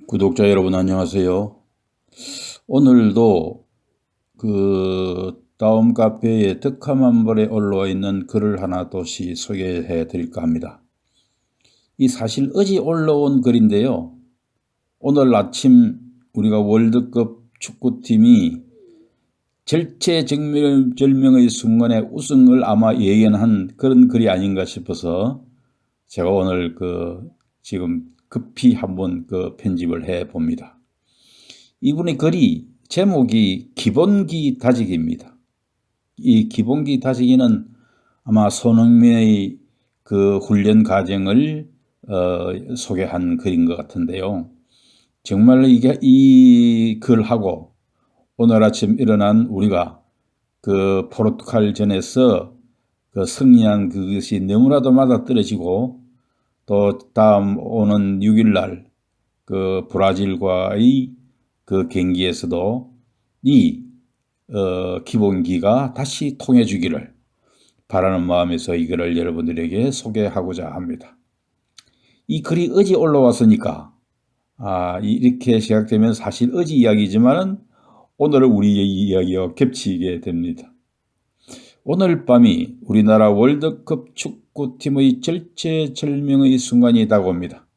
구독자 여러분 안녕하세요. 오늘도 다음 카페에 덕함한벌에 올라와 있는 글을 하나 또시 소개해 드릴까 합니다. 이 사실 어제 올라온 글인데요. 오늘 아침 우리가 월드컵 축구팀이 절체절명의 순간에 우승을 아마 예견한 그런 글이 아닌가 싶어서 제가 오늘 지금 급히 한번 편집을 해 봅니다. 이분의 글이 제목이 기본기 다지기입니다. 이 기본기 다지기는 아마 손흥민의 훈련 과정을 소개한 글인 것 같은데요. 정말 이게 이 글하고 오늘 아침 일어난 우리가 포르투갈전에서 승리한 그것이 너무나도 맞아떨어지고 또 다음 오는 6일날 브라질과의 경기에서도 이 기본기가 다시 통해주기를 바라는 마음에서 이 글을 여러분들에게 소개하고자 합니다. 이 글이 어제 올라왔으니까 이렇게 시작되면 사실 어제 이야기지만은 오늘은 우리의 이야기와 겹치게 됩니다. 오늘 밤이 우리나라 월드컵 축구팀의 절체절명의 순간이 다가옵니다.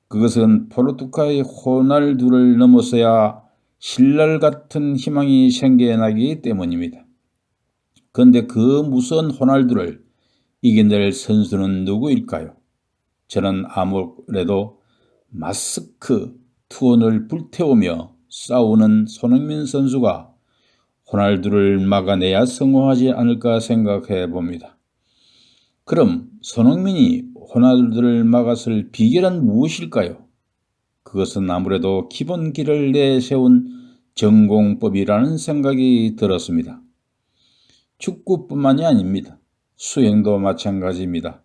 그것은 포르투갈의 호날두를 넘어서야 신랄 같은 희망이 생겨나기 때문입니다. 그런데 그 무서운 호날두를 이겨낼 선수는 누구일까요? 저는 아무래도 마스크 투혼을 불태우며 싸우는 손흥민 선수가 호날두를 막아내야 성공하지 않을까 생각해 봅니다. 그럼 손흥민이 호날두를 막았을 비결은 무엇일까요? 그것은 아무래도 기본기를 내세운 전공법이라는 생각이 들었습니다. 축구뿐만이 아닙니다. 수행도 마찬가지입니다.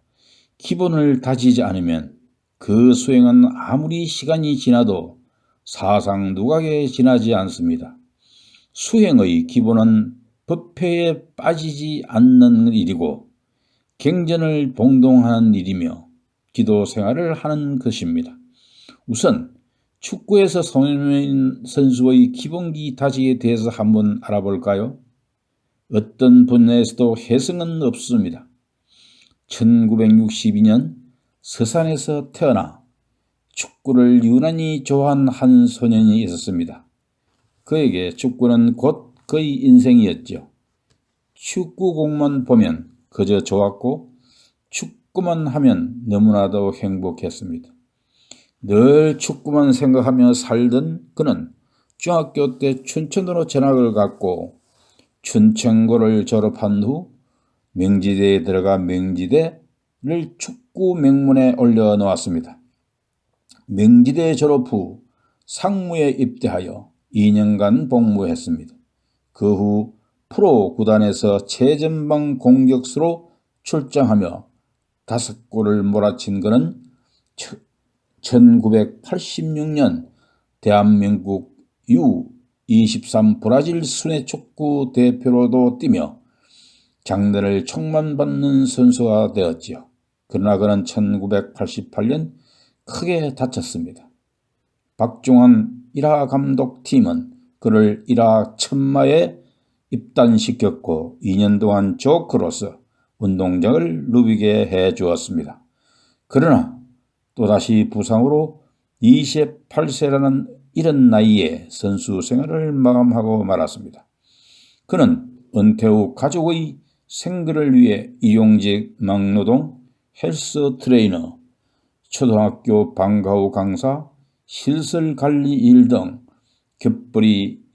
기본을 다지지 않으면 그 수행은 아무리 시간이 지나도 사상 누각에 지나지 않습니다. 수행의 기본은 법회에 빠지지 않는 일이고 경전을 봉동하는 일이며 기도 생활을 하는 것입니다. 우선 축구에서 손흥민 선수의 기본기 다지기에 대해서 한번 알아볼까요? 어떤 분야에서도 혜성은 없습니다. 1962년 서산에서 태어나 축구를 유난히 좋아한 한 소년이 있었습니다. 그에게 축구는 곧 그의 인생이었죠. 축구공만 보면 그저 좋았고 축구만 하면 너무나도 행복했습니다. 늘 축구만 생각하며 살던 그는 중학교 때 춘천으로 전학을 갔고 춘천고를 졸업한 후 명지대에 들어가 명지대를 축구 명문에 올려놓았습니다. 명지대 졸업 후 상무에 입대하여 2년간 복무했습니다. 그 후 프로 구단에서 최전방 공격수로 출장하며 5골을 몰아친 그는 1986년 대한민국 U23 브라질 순회 축구 대표로도 뛰며 장래를 촉망받는 선수가 되었지요. 그러나 그는 1988년 크게 다쳤습니다. 박종환 1하 감독팀은 그를 1하 천마에 입단시켰고 2년 동안 조커로서 운동장을 누비게 해주었습니다. 그러나 또다시 부상으로 28세라는 이른 나이에 선수 생활을 마감하고 말았습니다. 그는 은퇴 후 가족의 생계를 위해 일용직 막노동, 헬스 트레이너, 초등학교 방과후 강사, 시설관리 일 등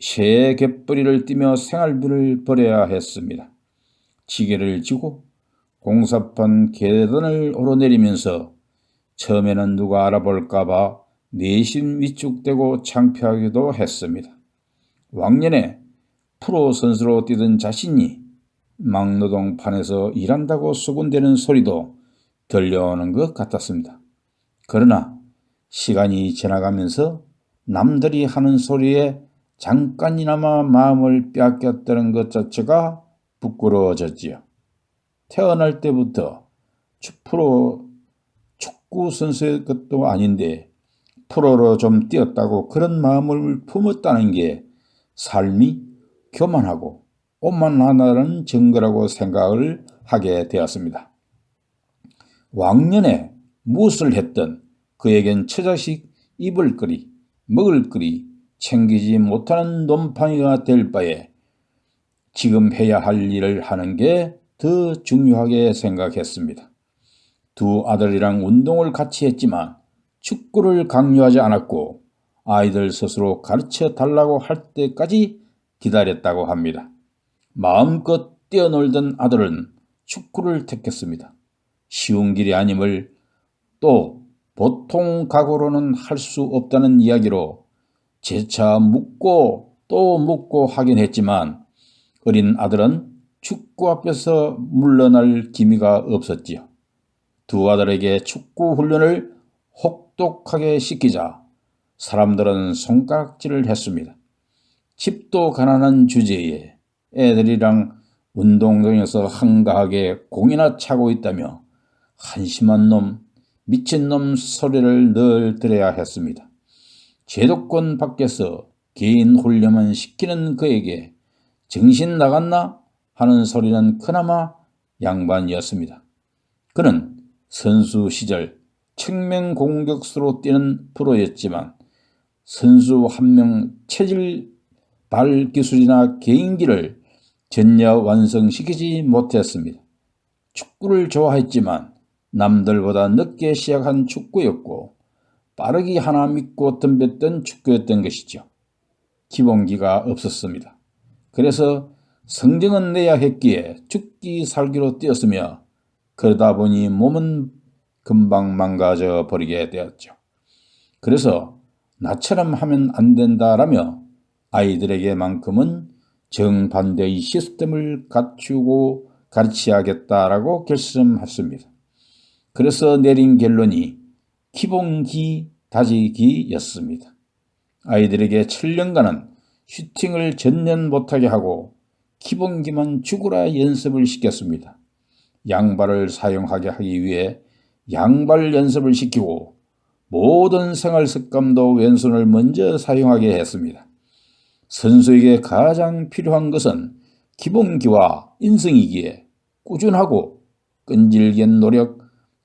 새 갯벌이를 뛰며 생활비를 벌여야 했습니다. 지게를 지고 공사판 계단을 오르내리면서 처음에는 누가 알아볼까봐 내심 위축되고 창피하기도 했습니다. 왕년에 프로 선수로 뛰던 자신이 막노동판에서 일한다고 수군대는 소리도 들려오는 것 같았습니다. 그러나 시간이 지나가면서 남들이 하는 소리에 잠깐이나마 마음을 빼앗겼다는 것 자체가 부끄러워졌지요. 태어날 때부터 프로 축구 선수의 것도 아닌데 프로로 좀 뛰었다고 그런 마음을 품었다는 게 삶이 교만하고 오만하다는 증거라고 생각을 하게 되었습니다. 왕년에 무엇을 했든 그에겐 처자식 입을 거리, 먹을 거리 챙기지 못하는 놈팡이가 될 바에 지금 해야 할 일을 하는 게 더 중요하게 생각했습니다. 두 아들이랑 운동을 같이 했지만 축구를 강요하지 않았고 아이들 스스로 가르쳐 달라고 할 때까지 기다렸다고 합니다. 마음껏 뛰어놀던 아들은 축구를 택했습니다. 쉬운 길이 아님을 또 보통 각오로는 할 수 없다는 이야기로 재차 묻고 또 묻고 하긴 했지만 어린 아들은 축구 앞에서 물러날 기미가 없었지요. 두 아들에게 축구 훈련을 혹독하게 시키자 사람들은 손가락질을 했습니다. 집도 가난한 주제에 애들이랑 운동장에서 한가하게 공이나 차고 있다며 한심한 놈, 미친놈 소리를 늘 들어야 했습니다. 제도권 밖에서 개인 훈련만 시키는 그에게 정신 나갔나 하는 소리는 그나마 양반이었습니다. 그는 선수 시절 측면 공격수로 뛰는 프로였지만 선수 한 명 체질, 발 기술이나 개인기를 전혀 완성시키지 못했습니다. 축구를 좋아했지만 남들보다 늦게 시작한 축구였고 빠르기 하나 믿고 덤볐던 축구였던 것이죠. 기본기가 없었습니다. 그래서 성적은 내야 했기에 죽기 살기로 뛰었으며 그러다 보니 몸은 금방 망가져 버리게 되었죠. 그래서 나처럼 하면 안 된다라며 아이들에게만큼은 정반대의 시스템을 갖추고 가르쳐야겠다라고 결심했습니다. 그래서 내린 결론이 기본기 다지기였습니다. 아이들에게 7년간은 슈팅을 전혀 못하게 하고 기본기만 죽으라 연습을 시켰습니다. 양발을 사용하게 하기 위해 양발 연습을 시키고 모든 생활 습관도 왼손을 먼저 사용하게 했습니다. 선수에게 가장 필요한 것은 기본기와 인성이기에 꾸준하고 끈질긴 노력,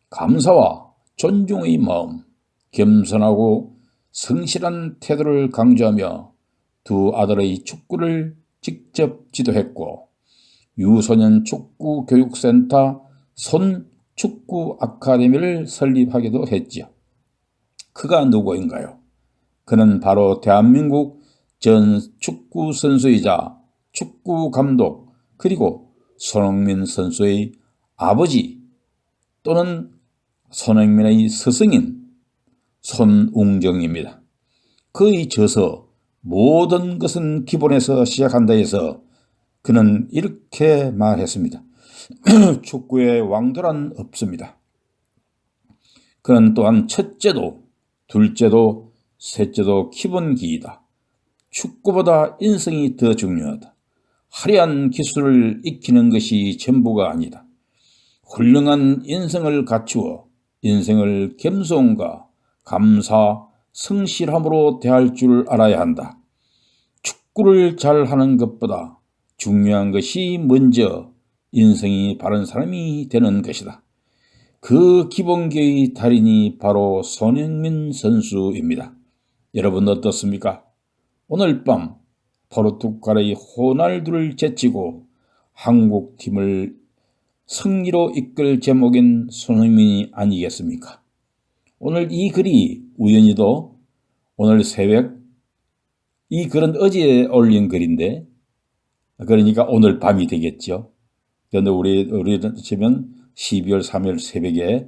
감사와 존중의 마음, 겸손하고 성실한 태도를 강조하며 두 아들의 축구를 직접 지도했고 유소년 축구 교육센터 손축구 아카데미를 설립하기도 했지요. 그가 누구인가요? 그는 바로 대한민국 전 축구 선수이자 축구 감독 그리고 손흥민 선수의 아버지 또는 손흥민의 스승인 손웅정입니다. 그의 저서 모든 것은 기본에서 시작한다 해서 그는 이렇게 말했습니다. 축구의 왕도란 없습니다. 그는 또한 첫째도 둘째도 셋째도 기본기이다. 축구보다 인성이 더 중요하다. 화려한 기술을 익히는 것이 전부가 아니다. 훌륭한 인성을 갖추어 인생을 겸손과 감사, 성실함으로 대할 줄 알아야 한다. 축구를 잘하는 것보다 중요한 것이 먼저 인성이 바른 사람이 되는 것이다. 그 기본기의 달인이 바로 손흥민 선수입니다. 여러분 어떻습니까? 오늘 밤 포르투갈의 호날두를 제치고 한국팀을 승리로 이끌 제목인 손흥민이 아니겠습니까? 오늘 이 글이 우연히도 오늘 새벽, 이 글은 어제 올린 글인데 그러니까 오늘 밤이 되겠죠. 그런데 우리는 치면 12월 3일 새벽에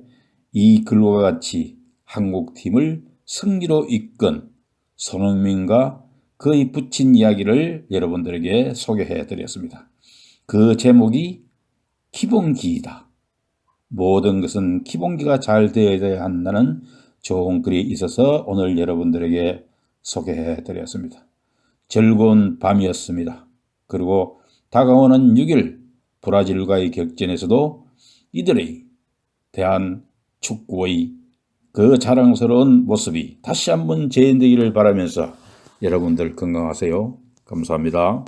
이 글과 같이 한국팀을 승리로 이끈 손흥민과 그의 붙인 이야기를 여러분들에게 소개해 드렸습니다. 그 제목이 기본기이다. 모든 것은 기본기가 잘 되어야 한다는 좋은 글이 있어서 오늘 여러분들에게 소개해 드렸습니다. 즐거운 밤이었습니다. 그리고 다가오는 6일 브라질과의 격전에서도 이들의 대한 축구의 그 자랑스러운 모습이 다시 한번 재현되기를 바라면서 여러분들 건강하세요. 감사합니다.